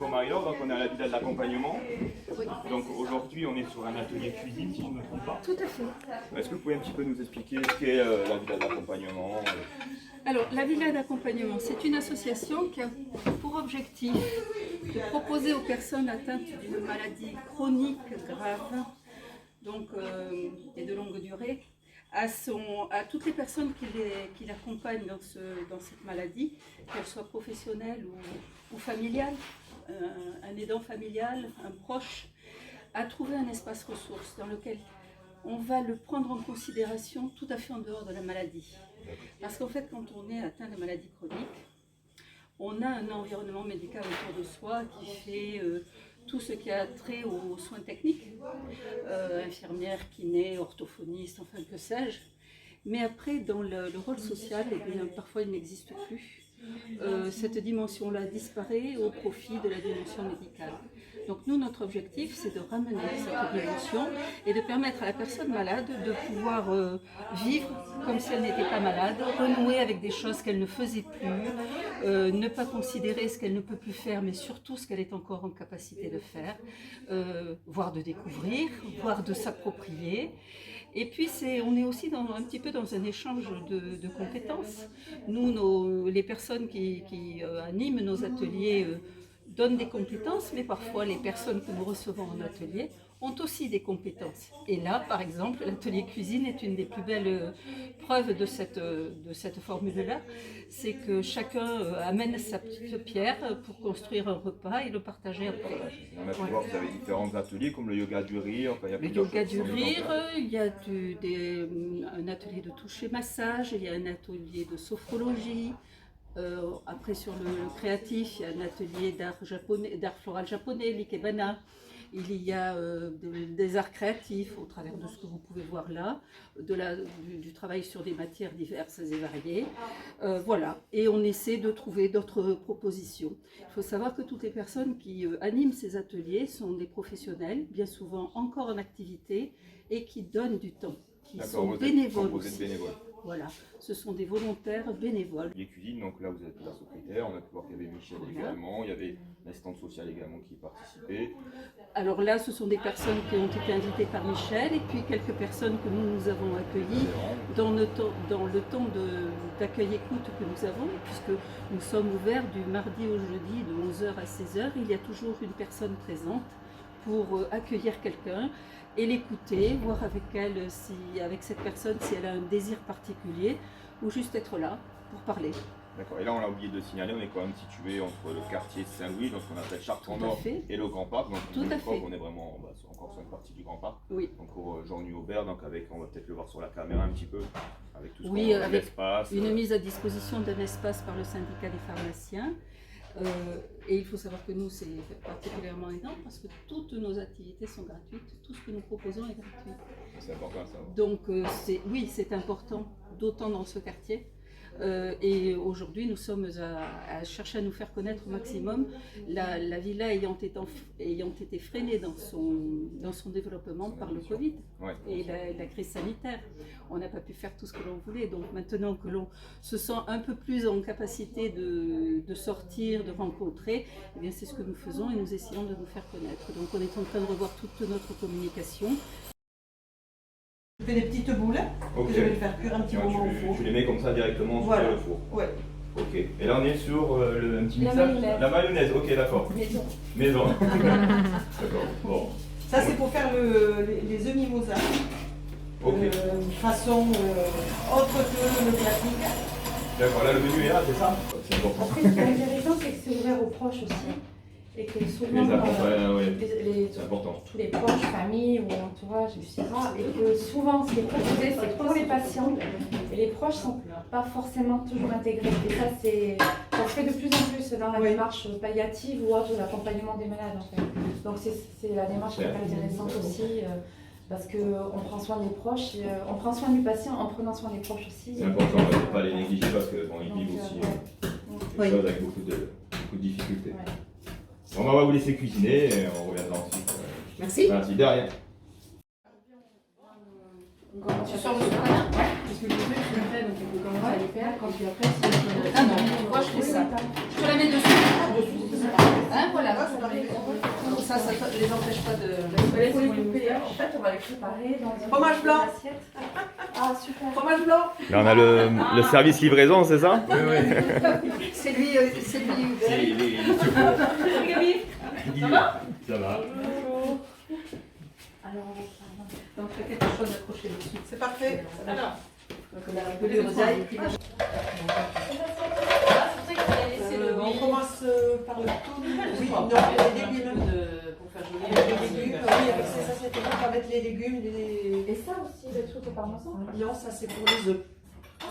Marie-Laure, donc on est à la villa de l'accompagnement. Oui. Donc aujourd'hui on est sur un atelier cuisine si je ne me trompe pas. Tout à fait. Est-ce que vous pouvez un petit peu nous expliquer ce qu'est la villa de l'accompagnement? Alors la villa d'accompagnement, c'est une association qui a pour objectif de proposer aux personnes atteintes d'une maladie chronique grave donc, et de longue durée à toutes les personnes qui l'accompagnent dans cette maladie, qu'elles soient professionnelles ou familiales, un aidant familial, un proche, à trouver un espace ressource dans lequel on va le prendre en considération tout à fait en dehors de la maladie. Parce qu'en fait, quand on est atteint de maladies chroniques, on a un environnement médical autour de soi qui fait tout ce qui a trait aux soins techniques, infirmière, kiné, orthophoniste, enfin que sais-je. Mais après, dans le rôle social, eh bien, parfois il n'existe plus. Cette dimension-là disparaît au profit de la dimension médicale. Donc nous, notre objectif, c'est de ramener cette dimension et de permettre à la personne malade de pouvoir vivre comme si elle n'était pas malade, renouer avec des choses qu'elle ne faisait plus, ne pas considérer ce qu'elle ne peut plus faire, mais surtout ce qu'elle est encore en capacité de faire, voire de découvrir, voire de s'approprier. Et puis on est aussi un petit peu dans un échange de compétences. Nous, les personnes qui animent nos ateliers donnent des compétences, mais parfois les personnes que nous recevons en atelier ont aussi des compétences. Et là, par exemple, l'atelier cuisine est une des plus belles preuves de cette formule-là. C'est que chacun amène sa petite pierre pour construire un repas et le partager après. On a pu voir que vous avez différents ateliers comme le yoga du rire. Enfin, le yoga du rire, il y a un atelier de toucher massage, il y a un atelier de sophrologie. Après sur le créatif, il y a un atelier d'art floral japonais, l'ikebana. Il y a des arts créatifs au travers de ce que vous pouvez voir là, du travail sur des matières diverses et variées. Voilà, et on essaie de trouver d'autres propositions. Il faut savoir que toutes les personnes qui animent ces ateliers sont des professionnels, bien souvent encore en activité, et qui donnent du temps, qui sont bénévoles aussi. Voilà, ce sont des volontaires bénévoles. Les cuisines, donc là vous êtes la secrétaire, on a pu voir qu'il y avait Michel également, il y avait l'assistante sociale également qui participait. Alors là, ce sont des personnes qui ont été invitées par Michel et puis quelques personnes que nous avons accueillies dans le temps d'accueil-écoute que nous avons, puisque nous sommes ouverts du mardi au jeudi de 11h à 16h. Il y a toujours une personne présente pour accueillir quelqu'un et l'écouter, voir avec elle, avec cette personne, si elle a un désir particulier, ou juste être là pour parler. D'accord, et là on l'a oublié de signaler, on est quand même situé entre le quartier de Saint-Louis, donc on appelle Chartres-en-Nord, et le Grand Parc. Donc tout à fait. On est vraiment encore sur une partie du Grand Parc. Oui. Donc pour Jean-Nuit-Aubert, donc on va peut-être le voir sur la caméra un petit peu, avec tout ce oui, avec l'espace. Une mise à disposition d'un espace par le syndicat des pharmaciens. Et il faut savoir que nous, c'est particulièrement énorme parce que toutes nos activités sont gratuites, tout ce que nous proposons est gratuit. C'est important ça. Donc oui, c'est important, d'autant dans ce quartier. Et aujourd'hui, nous sommes à chercher à nous faire connaître au maximum. La villa ayant été freinée dans son développement par le Covid et la crise sanitaire. On n'a pas pu faire tout ce que l'on voulait. Donc maintenant que l'on se sent un peu plus en capacité de sortir, de rencontrer, eh bien c'est ce que nous faisons et nous essayons de nous faire connaître. Donc on est en train de revoir toute notre communication. Je fais des petites boules que je vais faire cuire un petit moment au four. Tu les mets comme ça directement sur le four. Ouais. Ok. Et là on est sur un petit mixage. La mayonnaise. Ok, d'accord. Maison. D'accord. Bon. Ça c'est pour faire les œufs mimosa. Façon autre que le classique. D'accord. Là le menu est là, c'est ça. C'est important. Après, ce qui est intéressant, c'est que c'est ouvert aux proches aussi. Et que souvent, tous les proches, famille ou entourage, etc. Et que souvent, ce qui est proposé, c'est pour les patients. Et les proches ne sont pas forcément toujours intégrés. Et ça se fait de plus en plus dans la démarche palliative ou autre, l'accompagnement des malades. En fait. Donc c'est la démarche qui est intéressante aussi. Parce qu'on prend soin des proches, on prend soin du patient en prenant soin des proches aussi. C'est important de ne pas les négliger parce qu'ils vivent aussi des choses avec beaucoup de difficultés. Ouais. On va vous laisser cuisiner et on reviendra ensuite. Merci. Merci, de rien. Tu sors le soin. Parce que le truc, tu le fais, donc il faut commencer à les faire. Quand tu après, ah non, moi je fais ça. Je te la mets dessus. Hein, voilà. arriver. Ça les empêche pas de... Il faut les couper. En fait, on va les préparer dans un Fromage blanc. assiette. Ah, super. Fromage blanc. Là, on a le service livraison, c'est ça? Oui, oui. C'est lui Ça va? Ça va. Alors, Donc il y a quelque chose accroché dessus. C'est parfait. Alors, Donc on a un peu de groseille. on commence par le tout. Oui, non, les légumes. Pour faire Les légumes, oui, avec ces assiettes, on va mettre les légumes. et ça aussi, le truc au parmesan. Non, ça c'est pour les œufs.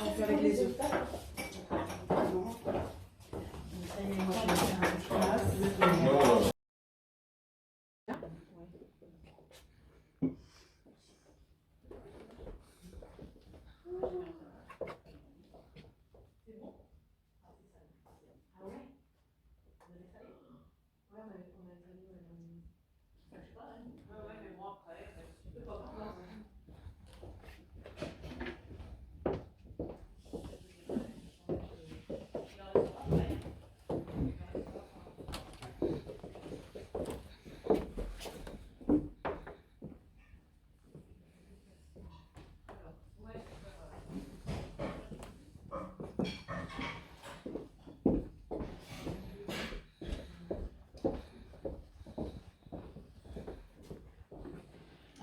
On fait avec les œufs.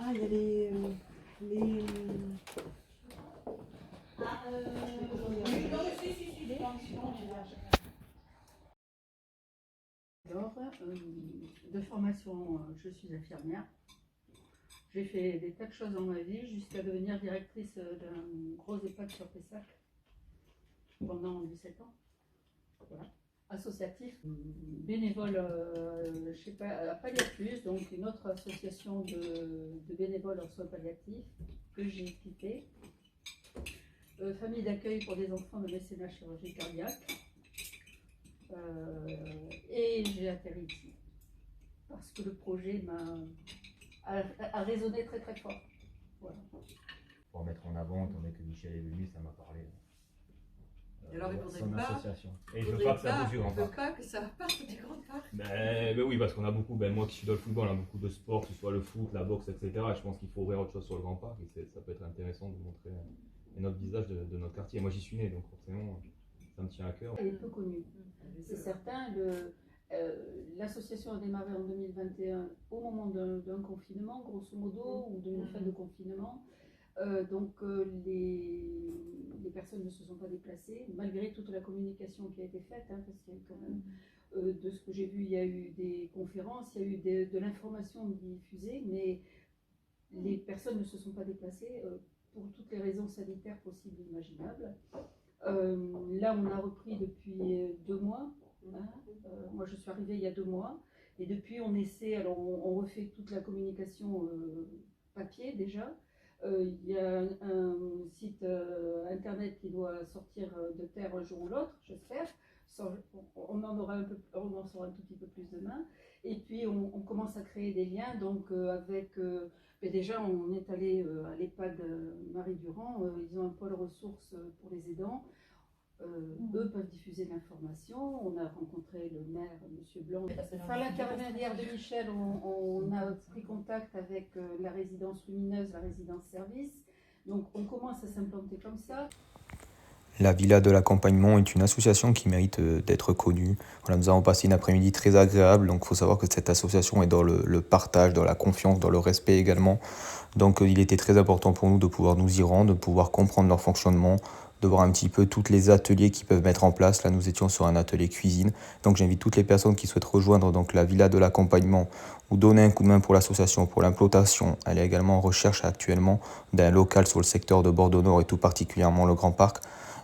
Ah, il y a les... Alors, de formation, je suis infirmière. J'ai fait des tas de choses dans ma vie jusqu'à devenir directrice d'un gros EHPAD sur Pessac pendant 17 ans. Voilà. Associatif, bénévole à Palliatus, donc une autre association de bénévoles en soins palliatifs que j'ai quitté. Famille d'accueil pour des enfants de mécénat chirurgie cardiaque. Et j'ai atterri ici parce que le projet a résonné très très fort. Voilà. Pour mettre en avant, étant donné que Michel est venu, ça m'a parlé. Alors, il faudrait son pas- association. Et je veux pas que ça bouge du grand On veut parc. pas que ça parte du grand parc. Ben oui, parce qu'on a beaucoup, moi qui suis dans le football, on a beaucoup de sports, que ce soit le foot, la boxe, etc. Et je pense qu'il faut ouvrir autre chose sur le grand parc et ça peut être intéressant de montrer notre visage de notre quartier. Moi j'y suis né, donc forcément ça me tient à cœur. Elle est peu connue, c'est certain. L'association a démarré en 2021 au moment d'un confinement, grosso modo, ou d'une fin de confinement. Les personnes ne se sont pas déplacées, malgré toute la communication qui a été faite, hein, parce qu'il y a eu quand même, de ce que j'ai vu, il y a eu des conférences, il y a eu de l'information diffusée, mais les personnes ne se sont pas déplacées pour toutes les raisons sanitaires possibles et imaginables. Là, on a repris depuis 2 mois. Hein. Moi, je suis arrivée il y a 2 mois. Et depuis, on essaie, alors on refait toute la communication papier déjà. Il y a un site internet qui doit sortir de terre un jour ou l'autre, j'espère. On en saura un tout petit peu plus demain. Et puis, on commence à créer des liens. Donc, mais déjà, on est allé à l'EHPAD Marie-Durand. Ils ont un pôle ressources pour les aidants. Eux peuvent diffuser l'information. On a rencontré le maire, M. Blanc. Par l'intermédiaire de Michel, on a pris contact avec la résidence lumineuse, la résidence service. Donc on commence à s'implanter comme ça. La Villa de l'accompagnement est une association qui mérite d'être connue. Voilà, nous avons passé une après-midi très agréable, donc il faut savoir que cette association est dans le partage, dans la confiance, dans le respect également. Donc il était très important pour nous de pouvoir nous y rendre, de pouvoir comprendre leur fonctionnement, de voir un petit peu tous les ateliers qu'ils peuvent mettre en place. Là, nous étions sur un atelier cuisine. Donc j'invite toutes les personnes qui souhaitent rejoindre donc, la Villa de l'accompagnement ou donner un coup de main pour l'association, pour l'implantation. Elle est également en recherche actuellement d'un local sur le secteur de Bordeaux-Nord et tout particulièrement le Grand Parc.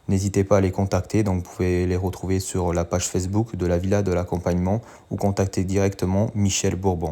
N'hésitez pas à les contacter, donc vous pouvez les retrouver sur la page Facebook de la Villa de l'accompagnement ou contacter directement Michel Bourbon.